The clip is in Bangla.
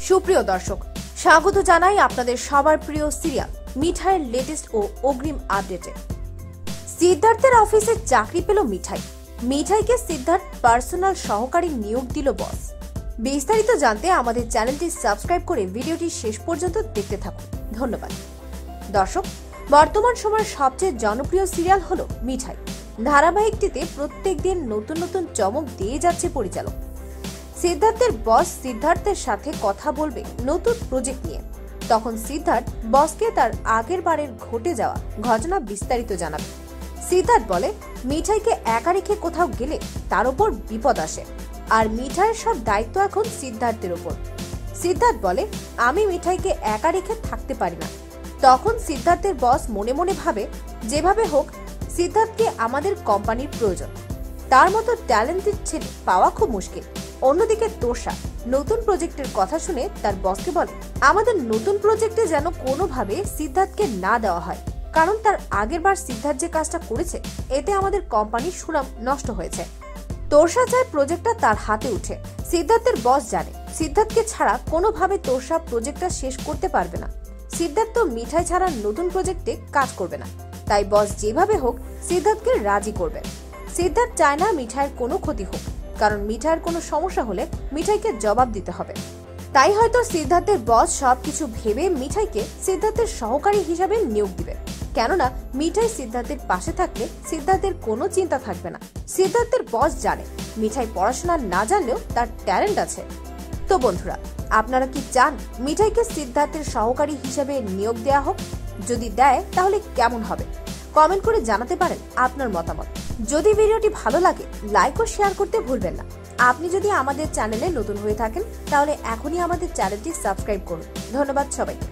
সুপ্রিয় দর্শক, স্বাগত জানাই আপনাদের সবার প্রিয় সিরিয়াল মিঠাইয়ের লেটেস্ট ও অগ্রিম আপডেটে। সিদ্ধার্থের অফিসে চাকরি পেল মিঠাই। মিঠাইকে সিদ্ধার্থ পার্সোনাল সহকারী নিয়োগ দিল বস। বিস্তারিত জানতে আমাদের চ্যানেলটি সাবস্ক্রাইব করে ভিডিওটি শেষ পর্যন্ত দেখতে থাকুন। ধন্যবাদ। দর্শক, বর্তমান সময়ের সবচেয়ে জনপ্রিয় সিরিয়াল হলো মিঠাই। ধারাবাহিকটিতে প্রত্যেকদিন নতুন নতুন চমক দিয়ে যাচ্ছে পরিচালক। সিদ্ধার্থের বস সিদ্ধার্থের সাথে কথা বলবে নতুন প্রজেক্ট নিয়ে। তখন সিদ্ধার্থ বসকে তার আগের বারের ঘটে যাওয়া ঘটনা বিস্তারিত জানাবে। সিদ্ধার্থ বলে মিঠাইকে একা রেখে কোথাও গেলে তার উপর বিপদ আসে, আর মিঠাইয়ের সব দায়িত্ব এখন সিদ্ধার্থের উপর। সিদ্ধার্থ বলে আমি মিঠাইকে একা রেখে থাকতে পারি না। তখন সিদ্ধার্থের বস মনে মনে ভাবে যেভাবে হোক সিদ্ধার্থকে আমাদের কোম্পানির প্রয়োজন, তার মতো ট্যালেন্টেড ছেলে পাওয়া খুব মুশকিল। অন্যদিকে তোষা নতুন প্রজেক্টের কথা শুনে তার বসকে বলে আমাদের নতুন প্রজেক্টে যেন কোনোভাবে সিদ্ধার্থকে না দেওয়া হয়, কারণ তার আগের বার সিদ্ধার্থ যে কাজটা করেছে এতে আমাদের কোম্পানির সুনাম নষ্ট হয়েছে। তোষা চায় প্রজেক্টটা তার হাতে উঠে। সিদ্ধার্থের বস জানে সিদ্ধার্থকে ছাড়া কোনোভাবে তোষা প্রজেক্টটা শেষ করতে পারবে না। সিদ্ধার্থ মিঠাই ছাড়া নতুন প্রজেক্টে কাজ করবে না, তাই বস যেভাবে হোক সিদ্ধার্থকে রাজি করবে। সিদ্ধার্থ চায় না মিঠাইয়ের কোনো ক্ষতি হোক, কারণ মিঠাইয়ের কোনো সমস্যা হলে মিঠাইকে জবাব দিতে হবে। তাই হয়তো সিদ্ধার্থের বস সবকিছু ভেবে মিঠাইকে সিদ্ধার্থের সহকারী হিসাবে নিয়োগ দিবে, কেননা মিঠাই সিদ্ধার্থের পাশে থাকলে সিদ্ধার্থের কোনো চিন্তা থাকবে না। সিদ্ধার্থের বস জানে মিঠাই পড়াশোনা না জানলেও তার ট্যালেন্ট আছে। তো বন্ধুরা, আপনারা কি চান মিঠাইকে সিদ্ধার্থের সহকারী হিসাবে নিয়োগ দেওয়া হোক? যদি দেয় তাহলে কেমন হবে? কমেন্ট করে জানাতে পারেন আপনার মতামত। যদি ভিডিওটি ভালো লাগে লাইক ও শেয়ার করতে ভুলবেন না। আপনি যদি আমাদের চ্যানেলে নতুন হয়ে থাকেন তাহলে এখনই আমাদের চ্যানেলটি সাবস্ক্রাইব করুন। ধন্যবাদ সবাইকে।